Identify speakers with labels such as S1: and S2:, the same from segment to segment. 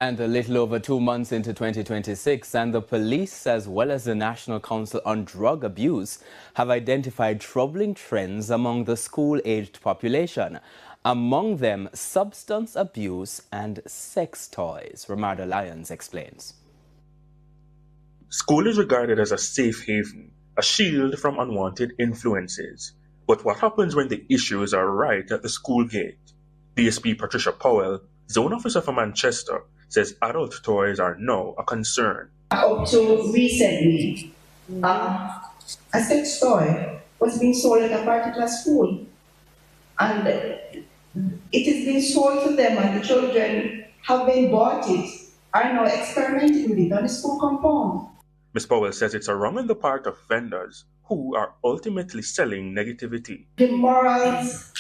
S1: And a little over 2 months into 2026, and the police, as well as the National Council on Drug Abuse, have identified troubling trends among the school-aged population. Among them, substance abuse and sex toys. Ramarda Lyons explains.
S2: School is regarded as a safe haven, a shield from unwanted influences. But what happens when the issues are right at the school gate? DSP Patricia Powell, Zone Officer for Manchester, says adult toys are now a concern.
S3: Up to recently, a sex toy was being sold at a particular school, and it is being sold to them, and the children have been bought it, are now experimenting with it on the school compound.
S2: Ms. Powell says it's a wrong on the part of vendors who are ultimately selling negativity.
S3: The morals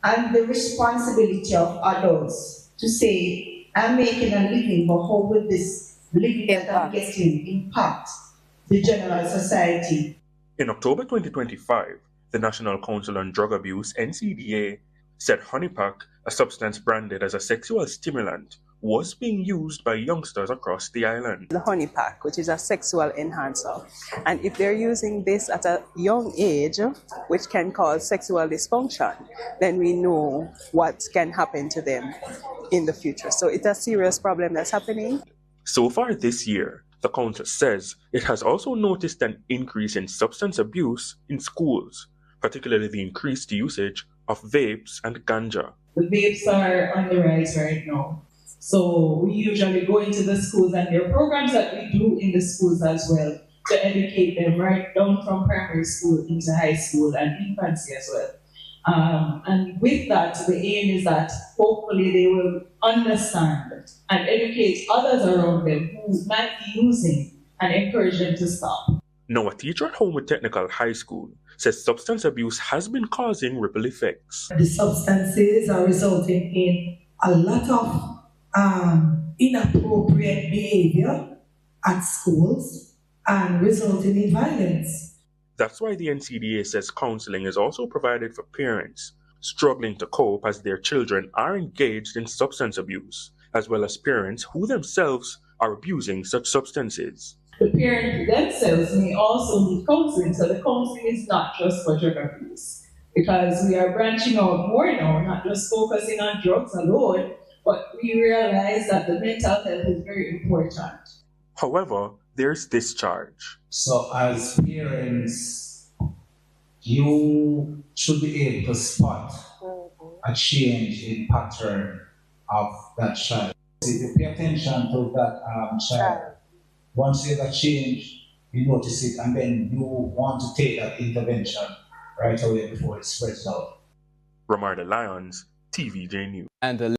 S3: and the responsibility of adults to say, I'm making a living, but how will this living that I'm getting impact the general society?
S2: In October 2025, the National Council on Drug Abuse, NCDA, said honeypack, a substance branded as a sexual stimulant, was being used by youngsters across the island.
S4: The honeypack, which is a sexual enhancer, and if they're using this at a young age, which can cause sexual dysfunction, then we know what can happen to them in the future. So it's a serious problem that's happening.
S2: So far this year, the council says it has also noticed an increase in substance abuse in schools, particularly the increased usage of vapes and ganja.
S5: The vapes are on the rise right now. So we usually go into the schools, and there are programs that we do in the schools as well to educate them right down from primary school into high school and infancy as well. And with that, the aim is that hopefully they will understand and educate others around them who might be using and encourage them to stop.
S2: Now, a teacher at Homewood Technical High School says substance abuse has been causing ripple effects.
S6: The substances are resulting in a lot of inappropriate behavior at schools and resulting in violence.
S2: That's why the NCDA says counseling is also provided for parents struggling to cope as their children are engaged in substance abuse, as well as parents who themselves are abusing such substances.
S5: The parents themselves may also need counseling, so the counseling is not just for drug abuse, because we are branching out more now, not just focusing on drugs alone, but we realize that the mental health is very important.
S2: However, there's discharge.
S7: So as parents, you should be able to spot a change in pattern of that child. If you pay attention to that child, once there's a change, you notice it, and then you want to take that intervention right away before it spreads out.
S2: Ramarda Lyons, TVJ News.
S1: And